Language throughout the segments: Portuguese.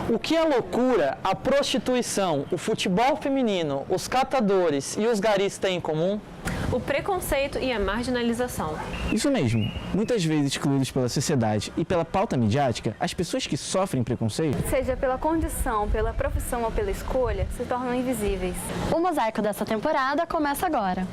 O que é loucura, a prostituição, o futebol feminino, os catadores e os garis têm em comum? O preconceito e a marginalização. Isso mesmo. Muitas vezes excluídos pela sociedade e pela pauta midiática, as pessoas que sofrem preconceito, seja pela condição, pela profissão ou pela escolha, se tornam invisíveis. O mosaico dessa temporada começa agora.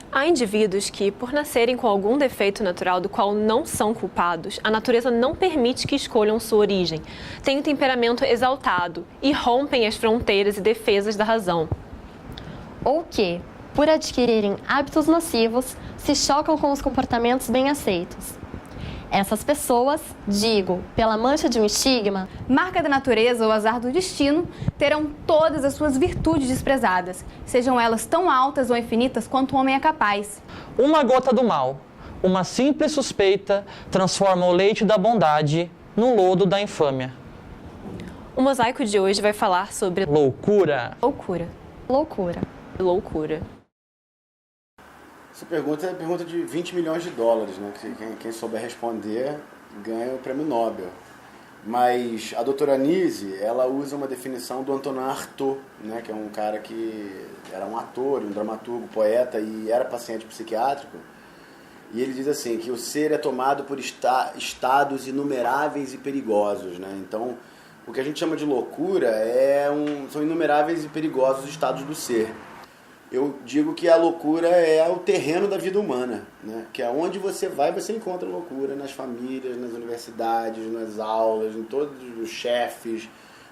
Há indivíduos que, por nascerem com algum defeito natural do qual não são culpados, a natureza não permite que escolham sua origem, têm um temperamento exaltado e rompem as fronteiras e defesas da razão. Ou que, por adquirirem hábitos nocivos, se chocam com os comportamentos bem aceitos. Essas pessoas, digo, pela mancha de um estigma, marca da natureza ou azar do destino, terão todas as suas virtudes desprezadas, sejam elas tão altas ou infinitas quanto o homem é capaz. Uma gota do mal, uma simples suspeita, transforma o leite da bondade no lodo da infâmia. O mosaico de hoje vai falar sobre loucura. Loucura. loucura. Loucura. Essa pergunta é a pergunta de 20 milhões de dólares, né? Quem souber responder ganha o prêmio Nobel. Mas a doutora Nise, ela usa uma definição do Antonin Artaud, né? Que é um cara que era um ator, um dramaturgo, poeta e era paciente psiquiátrico. E ele diz assim, que o ser é tomado por estados inumeráveis e perigosos, né? Então, o que a gente chama de loucura são inumeráveis e perigosos estados do ser. Eu digo que a loucura é o terreno da vida humana, né? Que é onde você vai, você encontra loucura, nas famílias, nas universidades, nas aulas, em todos os chefes,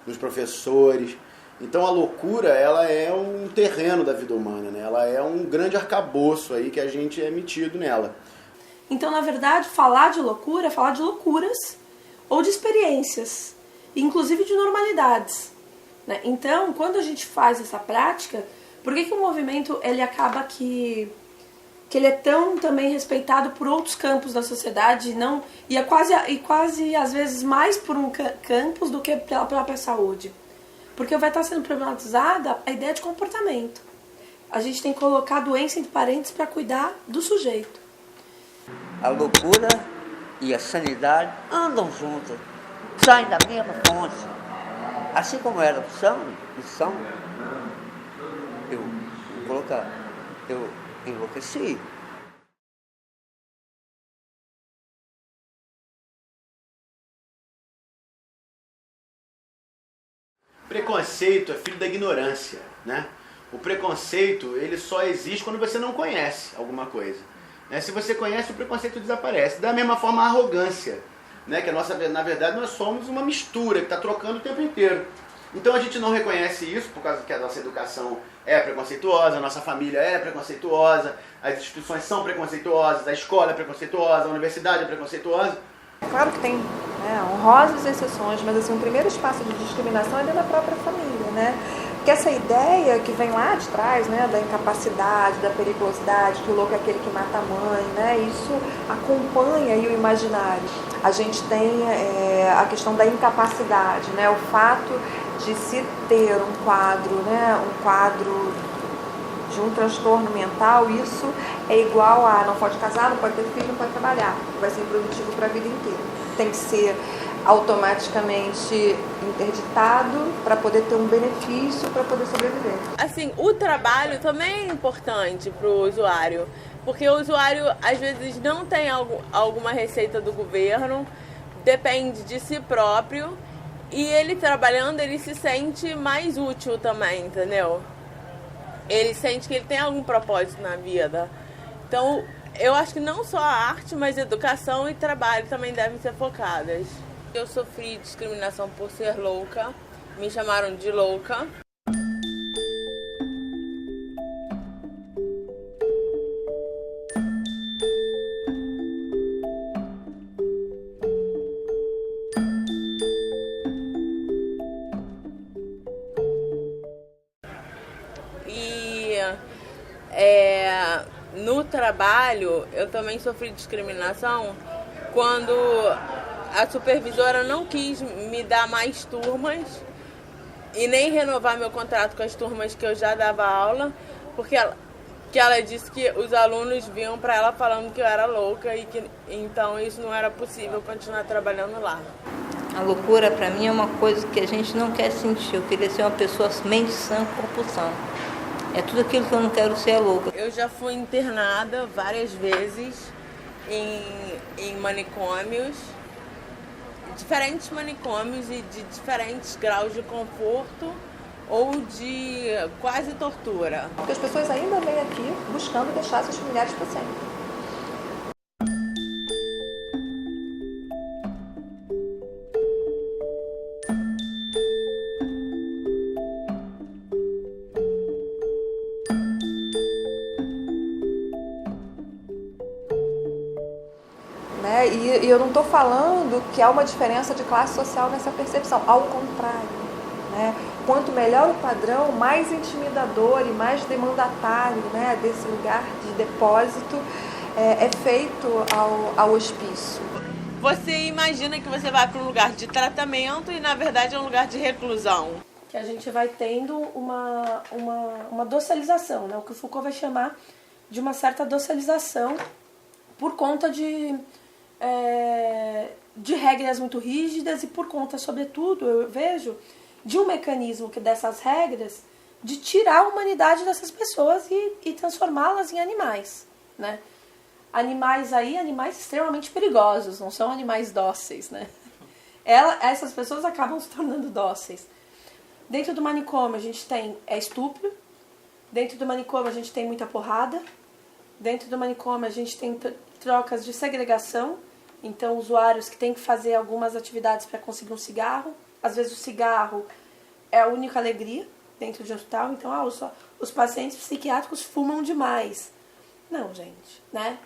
nos professores. Então a loucura, ela é um terreno da vida humana, né? Ela é um grande arcabouço aí que a gente é metido nela. Então, na verdade, falar de loucura é falar de loucuras ou de experiências, inclusive de normalidades, né? Então, quando a gente faz essa prática, por que o movimento ele acaba que ele é tão também respeitado por outros campos da sociedade e quase às vezes mais por um campus do que pela própria saúde? Porque vai estar sendo problematizada a ideia de comportamento. A gente tem que colocar a doença entre parênteses para cuidar do sujeito. A loucura e a sanidade andam juntas, saem da mesma fonte. Assim como elas são, eu enlouqueci. Preconceito é filho da ignorância, né? O preconceito, ele só existe quando você não conhece alguma coisa. Né? Se você conhece, o preconceito desaparece. Da mesma forma, a arrogância, né? Que na verdade, nós somos uma mistura que está trocando o tempo inteiro. Então a gente não reconhece isso por causa que a nossa educação é preconceituosa, a nossa família é preconceituosa, as instituições são preconceituosas, a escola é preconceituosa, a universidade é preconceituosa. Claro que tem honrosas exceções, mas assim, o primeiro espaço de discriminação é dentro da própria família, né? Porque essa ideia que vem lá de trás, né, da incapacidade, da periculosidade, que o louco é aquele que mata a mãe, né? Isso acompanha aí o imaginário. A gente tem a questão da incapacidade, né? O fato de se ter um quadro, né, de um transtorno mental, isso é igual a não pode casar, não pode ter filho, não pode trabalhar, vai ser improdutivo para a vida inteira. Tem que ser automaticamente interditado para poder ter um benefício, para poder sobreviver. Assim, o trabalho também é importante para o usuário, porque o usuário às vezes não tem alguma receita do governo, depende de si próprio, e ele trabalhando, ele se sente mais útil também, entendeu? Ele sente que ele tem algum propósito na vida. Então, eu acho que não só a arte, mas educação e trabalho também devem ser focadas. Eu sofri discriminação por ser louca, me chamaram de louca. trabalho, eu também sofri discriminação quando a supervisora não quis me dar mais turmas e nem renovar meu contrato com as turmas que eu já dava aula, porque ela disse que os alunos vinham para ela falando que eu era louca e que então isso não era possível continuar trabalhando lá. A loucura para mim é uma coisa que a gente não quer sentir. Eu queria ser uma pessoa mente sã, corpo sã. É tudo aquilo que eu não quero ser, louca. Eu já fui internada várias vezes em manicômios, diferentes manicômios e de diferentes graus de conforto ou de quase tortura. Porque as pessoas ainda vêm aqui buscando deixar seus familiares para sempre. E eu não estou falando que há uma diferença de classe social nessa percepção, ao contrário. Né? Quanto melhor o padrão, mais intimidador e mais demandatário, né, desse lugar de depósito é feito ao hospício. Você imagina que você vai para um lugar de tratamento e na verdade é um lugar de reclusão. Que a gente vai tendo uma docilização, né? O que o Foucault vai chamar de uma certa docilização por conta de regras muito rígidas e por conta, sobretudo, eu vejo, de um mecanismo que dessas regras de tirar a humanidade dessas pessoas e transformá-las em animais, né? Animais extremamente perigosos, não são animais dóceis, né? Essas pessoas acabam se tornando dóceis. Dentro do manicômio a gente tem estupro, dentro do manicômio a gente tem muita porrada, dentro do manicômio a gente tem trocas de segregação, então usuários que têm que fazer algumas atividades para conseguir um cigarro, às vezes o cigarro é a única alegria dentro de um hospital, então os pacientes psiquiátricos fumam demais. Não, gente, né?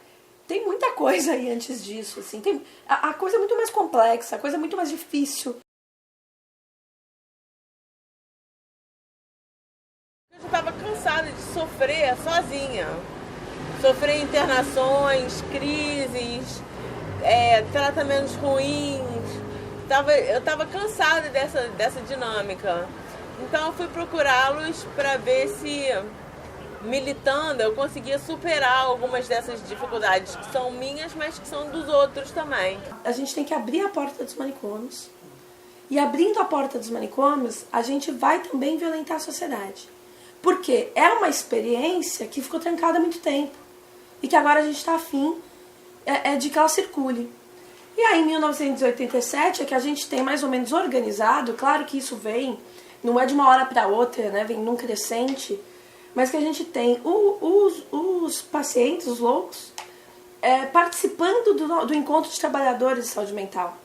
Tem muita coisa aí antes disso, assim, a coisa é muito mais complexa, a coisa é muito mais difícil. Eu já estava cansada de sofrer sozinha. Sofrer internações, crises, tratamentos ruins. Eu estava cansada dessa dinâmica. Então eu fui procurá-los para ver se, militando, eu conseguia superar algumas dessas dificuldades que são minhas, mas que são dos outros também. A gente tem que abrir a porta dos manicômios. E abrindo a porta dos manicômios, a gente vai também violentar a sociedade. Porque é uma experiência que ficou trancada há muito tempo. E que agora a gente está afim de que ela circule. E aí, em 1987, é que a gente tem mais ou menos organizado, claro que isso vem, não é de uma hora para outra, né, vem num crescente, mas que a gente tem os pacientes, os loucos, participando do encontro de trabalhadores de saúde mental.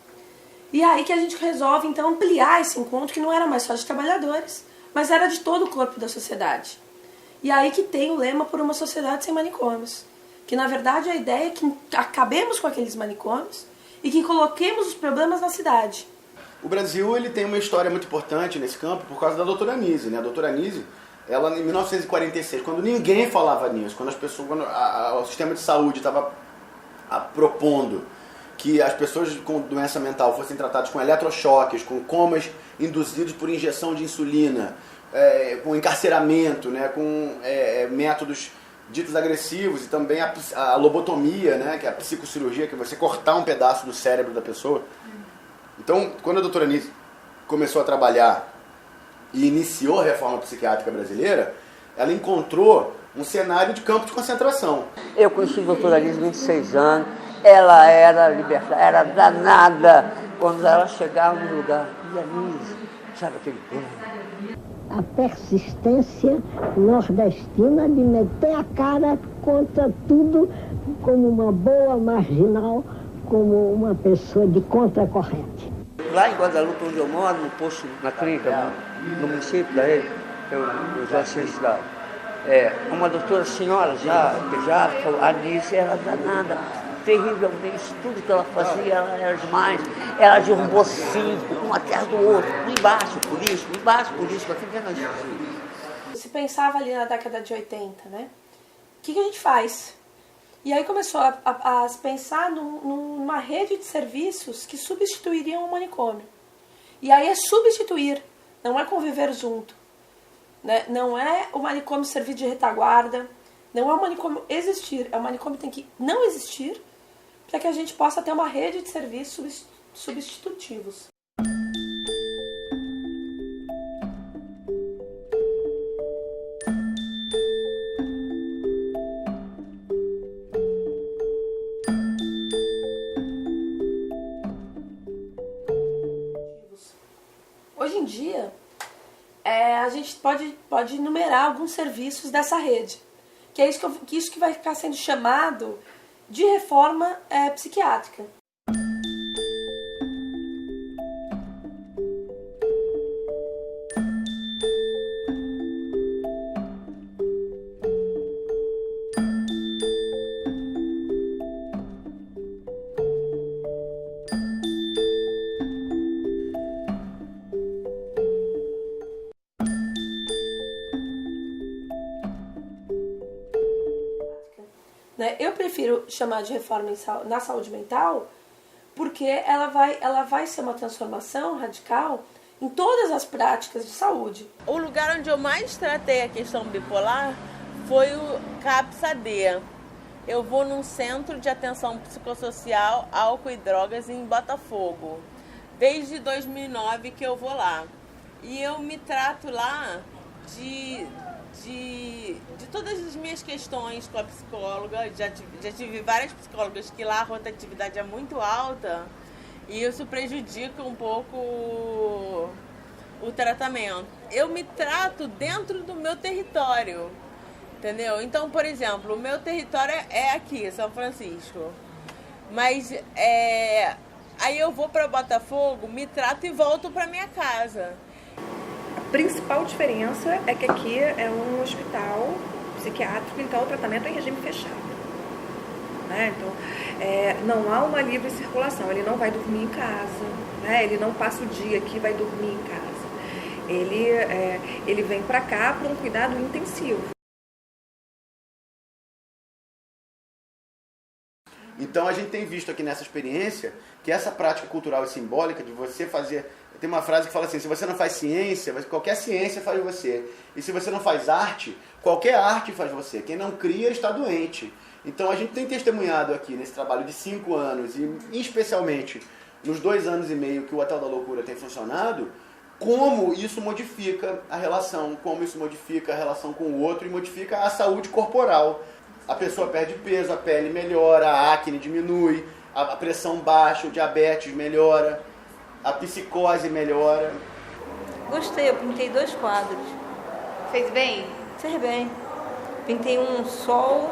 E aí que a gente resolve, então, ampliar esse encontro, que não era mais só de trabalhadores, mas era de todo o corpo da sociedade. E aí que tem o lema por uma sociedade sem manicômios. Que, na verdade, a ideia é que acabemos com aqueles manicômios e que coloquemos os problemas na cidade. O Brasil ele tem uma história muito importante nesse campo por causa da doutora Anísio, né? A doutora Anísio, ela, em 1946, quando ninguém falava nisso, quando o sistema de saúde estava propondo que as pessoas com doença mental fossem tratadas com eletrochoques, com comas induzidos por injeção de insulina, com encarceramento, né? Com métodos ditos agressivos e também a lobotomia, né, que é a psicocirurgia, que é você cortar um pedaço do cérebro da pessoa. Então, quando a doutora Anísio começou a trabalhar e iniciou a reforma psiquiátrica brasileira, ela encontrou um cenário de campo de concentração. Eu conheci a doutora Anísio há 26 anos, ela era libertária, era danada. Quando ela chegava no lugar, e Anísio, sabe aquele povo? A persistência nordestina de meter a cara contra tudo como uma boa marginal, como uma pessoa de contracorrente. Lá em Guadalupe, onde eu moro, no posto, na clínica, no município daí, eu já sei estudar. Uma doutora senhora que já falou, a Anísio era danada, terrivelmente, tudo que ela fazia, ela era demais. Ela derrubou 5, um atrás do outro, embaixo político, aqui dentro não existia. Se pensava ali na década de 80, né? O que a gente faz? E aí começou a se pensar numa rede de serviços que substituiriam o manicômio. E aí é substituir, não é conviver junto. Né? Não é o manicômio servir de retaguarda, não é o manicômio existir, é o manicômio que tem que não existir para que a gente possa ter uma rede de serviços substitutivos. Hoje em dia, a gente pode enumerar alguns serviços dessa rede, que é isso que vai ficar sendo chamado de reforma psiquiátrica. Eu prefiro chamar de reforma na saúde mental porque ela vai ser uma transformação radical em todas as práticas de saúde. O lugar onde eu mais tratei a questão bipolar foi o CAPS-AD. Eu vou num centro de atenção psicossocial, álcool e drogas em Botafogo. Desde 2009 que eu vou lá. E eu me trato lá de todas as minhas questões com a psicóloga. Já tive várias psicólogas que lá a rotatividade é muito alta e isso prejudica um pouco o tratamento. Eu me trato dentro do meu território, entendeu? Então, por exemplo, o meu território é aqui, São Francisco. Mas aí eu vou para Botafogo, me trato e volto para minha casa. A principal diferença é que aqui é um hospital psiquiátrico, então o tratamento é em regime fechado. Né? Então, não há uma livre circulação, ele não vai dormir em casa, né? Ele não passa o dia aqui e vai dormir em casa. Ele vem para cá para um cuidado intensivo. Então a gente tem visto aqui nessa experiência que essa prática cultural e simbólica de você fazer... Tem uma frase que fala assim, se você não faz ciência, qualquer ciência faz você. E se você não faz arte, qualquer arte faz você. Quem não cria está doente. Então a gente tem testemunhado aqui nesse trabalho de 5 anos, e especialmente nos 2 anos e meio que o Hotel da Loucura tem funcionado, como isso modifica a relação, como isso modifica a relação com o outro e modifica a saúde corporal. A pessoa perde peso, a pele melhora, a acne diminui, a pressão baixa, o diabetes melhora, a psicose melhora. Gostei, eu pintei 2 quadros. Fez bem? Fez bem. Pintei um sol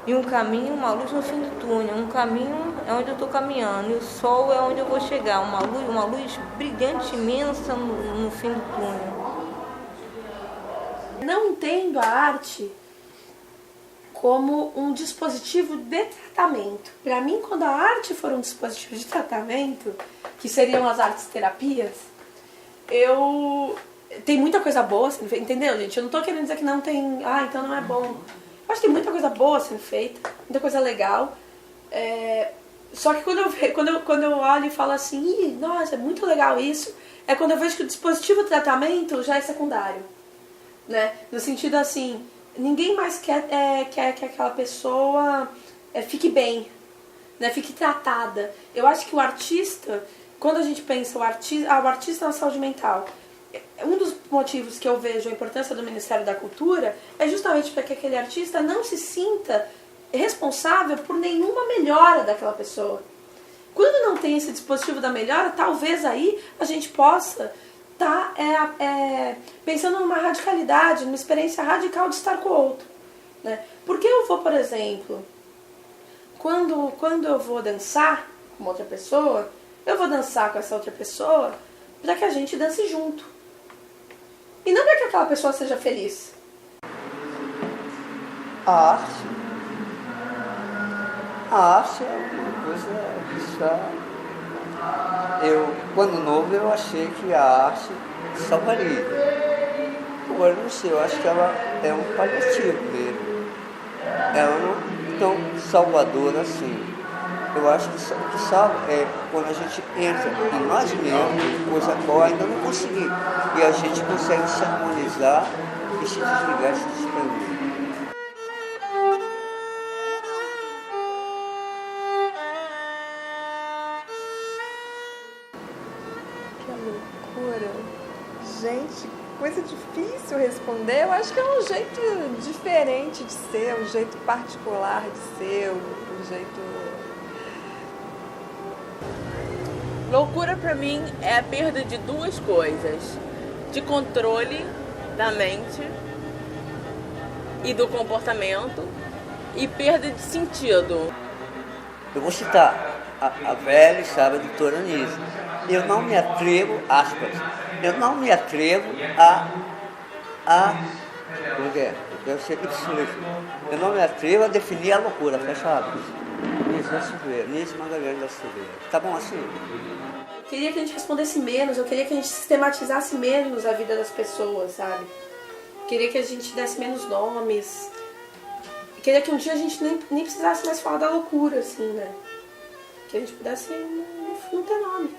e um caminho, uma luz no fim do túnel. Um caminho é onde eu estou caminhando e o sol é onde eu vou chegar. Uma luz brilhante, imensa no fim do túnel. Não entendo a arte como um dispositivo de tratamento. Para mim, quando a arte for um dispositivo de tratamento, que seriam as artes terapias, tem muita coisa boa sendo feita, entendeu, gente? Eu não tô querendo dizer que não tem, então não é bom. Eu acho que tem muita coisa boa sendo feita, muita coisa legal. Só que quando eu olho e falo assim, nossa, é muito legal isso, é quando eu vejo que o dispositivo de tratamento já é secundário. Né? No sentido assim, ninguém mais quer que aquela pessoa fique bem, né? Fique tratada. Eu acho que o artista, quando a gente pensa o artista na saúde mental, um dos motivos que eu vejo a importância do Ministério da Cultura é justamente para que aquele artista não se sinta responsável por nenhuma melhora daquela pessoa. Quando não tem esse dispositivo da melhora, talvez aí a gente possa estar pensando numa radicalidade, numa experiência radical de estar com o outro. Né? Porque eu vou, por exemplo, quando eu vou dançar com outra pessoa, eu vou dançar com essa outra pessoa para que a gente dance junto. E não para que aquela pessoa seja feliz. A arte é uma coisa que quando novo, eu achei que a arte salvaria. Agora, não sei, eu acho que ela é um paliativo mesmo. Ela tão salvador assim. Eu acho que o que salva é quando a gente entra em nós mesmos, coisa a qual ainda não consegui. E a gente consegue se harmonizar e se desligar e se desprender. Que loucura. Gente, coisa difícil responder. Eu acho que é um jeito diferente de ser, um jeito particular de ser, um jeito... Loucura pra mim é a perda de duas coisas: de controle da mente e do comportamento e perda de sentido. Eu vou citar a velha e sábia doutora Anísia. Eu não me atrevo, aspas, eu não me atrevo como é? Deve ser eu não me atrevo a definir a loucura, fecha aspas. Nisso Magalhães da Silveira. Tá bom assim? Eu queria que a gente respondesse menos, eu queria que a gente sistematizasse menos a vida das pessoas, sabe? Eu queria que a gente desse menos nomes. Eu queria que um dia a gente nem precisasse mais falar da loucura, assim, né? Que a gente pudesse não ter nome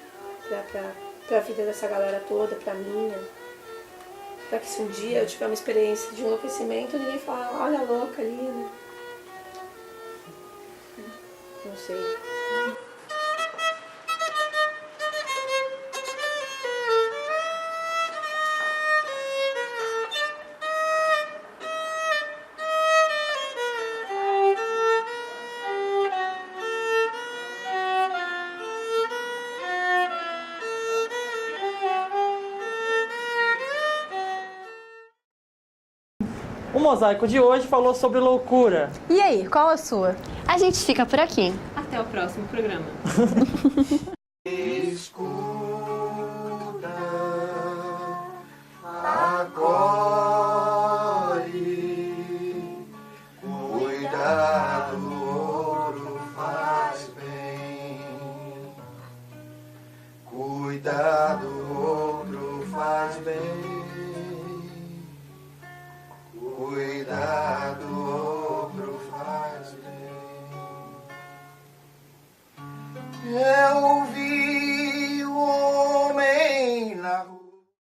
pra vida dessa galera toda, pra minha. Pra que se um dia eu tiver uma experiência de enlouquecimento, ninguém fala, olha a louca ali, né? Não sei. O mosaico de hoje falou sobre loucura. E aí, qual a sua? A gente fica por aqui. Até o próximo programa. Escuta agora, cuidado.